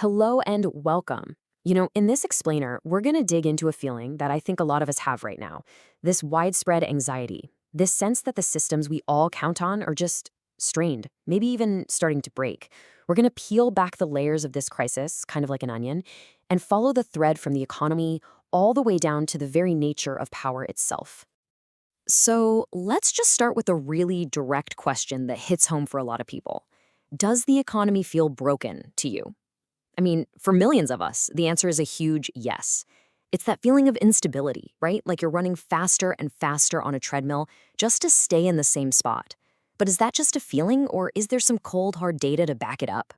Hello and welcome. In this explainer, we're going to dig into a feeling that I think a lot of us have right now, this widespread anxiety, this sense that the systems we all count on are just strained, maybe even starting to break. We're going to peel back the layers of this crisis, kind of like an onion, and follow the thread from the economy all the way down to the very nature of power itself. So let's just start with a really direct question that hits home for a lot of people. Does the economy feel broken to you? I mean, for millions of us, the answer is a huge yes. It's that feeling of instability, right? Like you're running faster and faster on a treadmill just to stay in the same spot. But is that just a feeling, or is there some cold, hard data to back it up?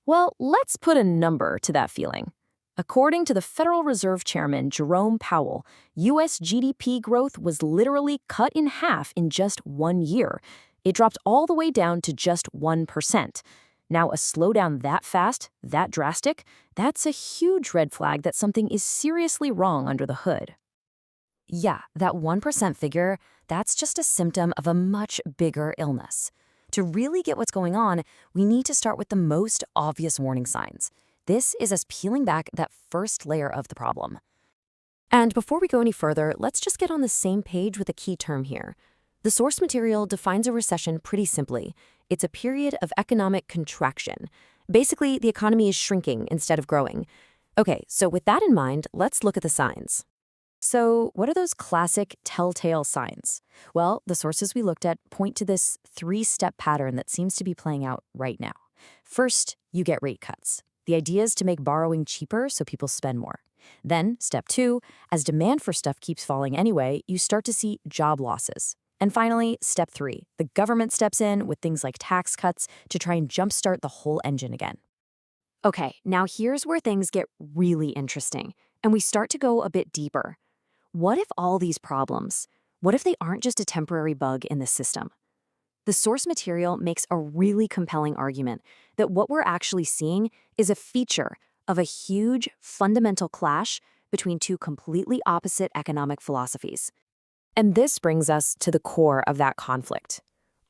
Well, let's put a number to that feeling. According to the Federal Reserve Chairman Jerome Powell, U.S. GDP growth was literally cut in half in just 1 year. It dropped all the way down to just 1%. Now, a slowdown that fast, that drastic, that's a huge red flag that something is seriously wrong under the hood. Yeah, that 1% figure, that's just a symptom of a much bigger illness. To really get what's going on, we need to start with the most obvious warning signs. This is us peeling back that first layer of the problem. And before we go any further, let's just get on the same page with a key term here. The source material defines a recession pretty simply. It's a period of economic contraction. Basically, the economy is shrinking instead of growing. Okay, so with that in mind, let's look at the signs. So, what are those classic telltale signs? Well, the sources we looked at point to this three-step pattern that seems to be playing out right now. First, you get rate cuts. The idea is to make borrowing cheaper so people spend more. Then, step two, as demand for stuff keeps falling anyway, you start to see job losses. And finally, step three, the government steps in with things like tax cuts to try and jumpstart the whole engine again. Okay, now here's where things get really interesting, and we start to go a bit deeper. What if all these problems, what if they aren't just a temporary bug in the system? The source material makes a really compelling argument that what we're actually seeing is a feature of a huge, fundamental clash between two completely opposite economic philosophies. And this brings us to the core of that conflict.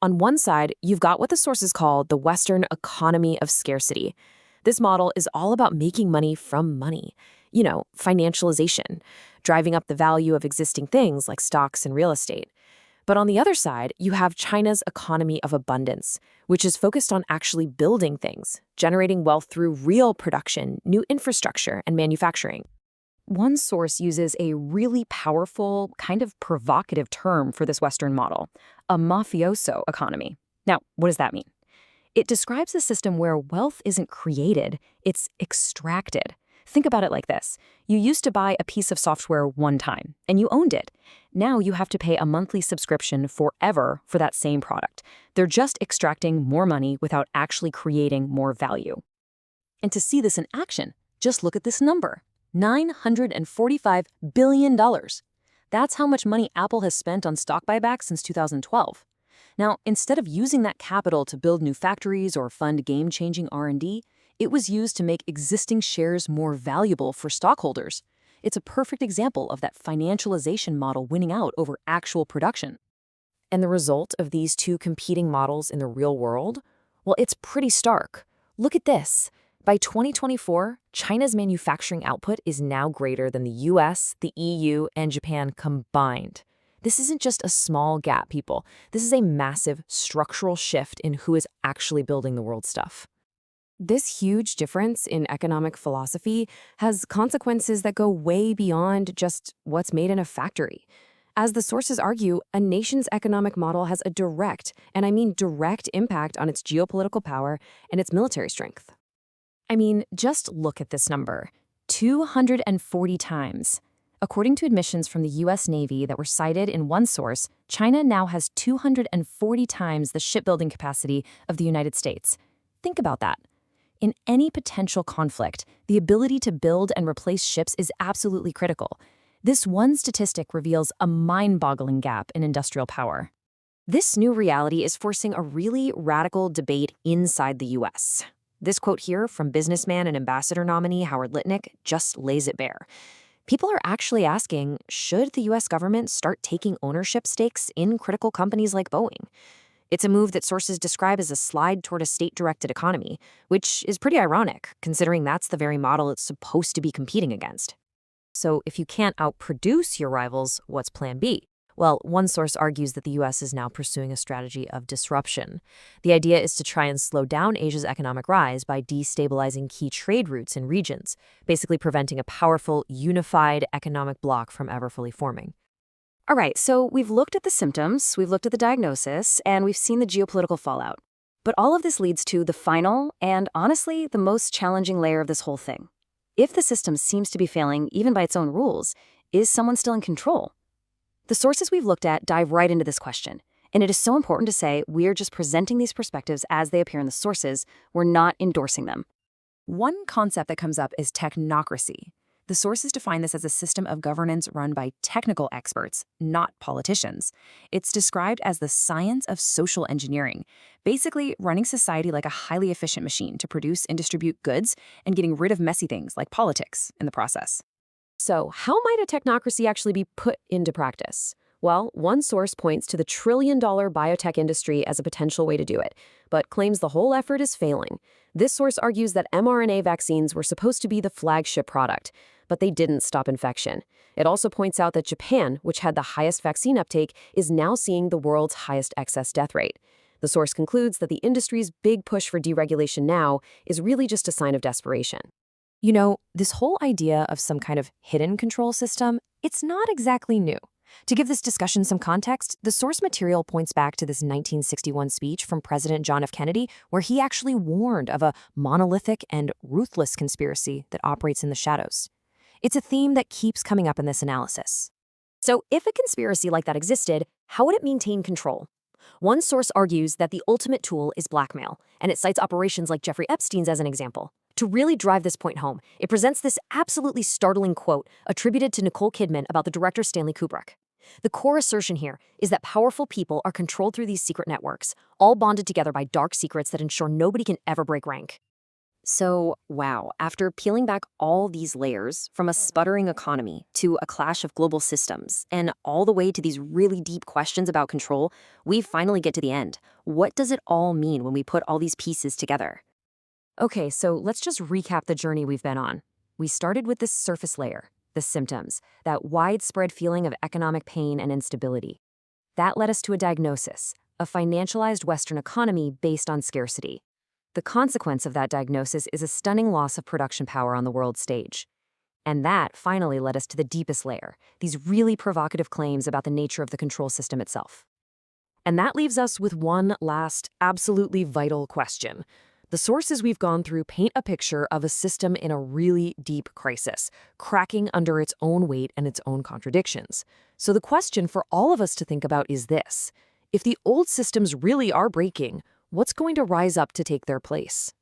On one side, you've got what the sources call the Western economy of scarcity. This model is all about making money from money. Financialization, driving up the value of existing things like stocks and real estate. But on the other side, you have China's economy of abundance, which is focused on actually building things, generating wealth through real production, new infrastructure, and manufacturing. One source uses a really powerful, kind of provocative term for this Western model, a mafioso economy. Now, what does that mean? It describes a system where wealth isn't created, it's extracted. Think about it like this. You used to buy a piece of software one time, and you owned it. Now you have to pay a monthly subscription forever for that same product. They're just extracting more money without actually creating more value. And to see this in action, just look at this number. $945 billion. That's how much money Apple has spent on stock buybacks since 2012. Now, instead of using that capital to build new factories or fund game-changing R&D, it was used to make existing shares more valuable for stockholders. It's a perfect example of that financialization model winning out over actual production. And the result of these two competing models in the real world? Well, it's pretty stark. Look at this. By 2024, China's manufacturing output is now greater than the US, the EU, and Japan combined. This isn't just a small gap, people. This is a massive structural shift in who is actually building the world's stuff. This huge difference in economic philosophy has consequences that go way beyond just what's made in a factory. As the sources argue, a nation's economic model has a direct, and I mean direct, impact on its geopolitical power and its military strength. I mean, just look at this number, 240 times. According to admissions from the U.S. Navy that were cited in one source, China now has 240 times the shipbuilding capacity of the United States. Think about that. In any potential conflict, the ability to build and replace ships is absolutely critical. This one statistic reveals a mind-boggling gap in industrial power. This new reality is forcing a really radical debate inside the U.S. This quote here from businessman and ambassador nominee Howard Lutnick just lays it bare. People are actually asking, should the U.S. government start taking ownership stakes in critical companies like Boeing? It's a move that sources describe as a slide toward a state-directed economy, which is pretty ironic, considering that's the very model it's supposed to be competing against. So if you can't outproduce your rivals, what's plan B? Well, one source argues that the US is now pursuing a strategy of disruption. The idea is to try and slow down Asia's economic rise by destabilizing key trade routes and regions, basically preventing a powerful, unified economic bloc from ever fully forming. All right, so we've looked at the symptoms, we've looked at the diagnosis, and we've seen the geopolitical fallout. But all of this leads to the final, and honestly, the most challenging layer of this whole thing. If the system seems to be failing even by its own rules, is someone still in control? The sources we've looked at dive right into this question, and it is so important to say we're just presenting these perspectives as they appear in the sources, we're not endorsing them. One concept that comes up is technocracy. The sources define this as a system of governance run by technical experts, not politicians. It's described as the science of social engineering, basically running society like a highly efficient machine to produce and distribute goods and getting rid of messy things like politics in the process. So, how might a technocracy actually be put into practice? Well, one source points to the trillion-dollar biotech industry as a potential way to do it, but claims the whole effort is failing. This source argues that mRNA vaccines were supposed to be the flagship product, but they didn't stop infection. It also points out that Japan, which had the highest vaccine uptake, is now seeing the world's highest excess death rate. The source concludes that the industry's big push for deregulation now is really just a sign of desperation. You know, this whole idea of some kind of hidden control system, it's not exactly new. To give this discussion some context, the source material points back to this 1961 speech from President John F. Kennedy, where he actually warned of a monolithic and ruthless conspiracy that operates in the shadows. It's a theme that keeps coming up in this analysis. So if a conspiracy like that existed, how would it maintain control? One source argues that the ultimate tool is blackmail, and it cites operations like Jeffrey Epstein's as an example. To really drive this point home, it presents this absolutely startling quote attributed to Nicole Kidman about the director Stanley Kubrick. The core assertion here is that powerful people are controlled through these secret networks, all bonded together by dark secrets that ensure nobody can ever break rank. So, wow, after peeling back all these layers, from a sputtering economy to a clash of global systems, and all the way to these really deep questions about control, we finally get to the end. What does it all mean when we put all these pieces together? Okay, so let's just recap the journey we've been on. We started with this surface layer, the symptoms, that widespread feeling of economic pain and instability. That led us to a diagnosis, a financialized Western economy based on scarcity. The consequence of that diagnosis is a stunning loss of production power on the world stage. And that finally led us to the deepest layer, these really provocative claims about the nature of the control system itself. And that leaves us with one last, absolutely vital question. The sources we've gone through paint a picture of a system in a really deep crisis, cracking under its own weight and its own contradictions. So the question for all of us to think about is this: if the old systems really are breaking, what's going to rise up to take their place?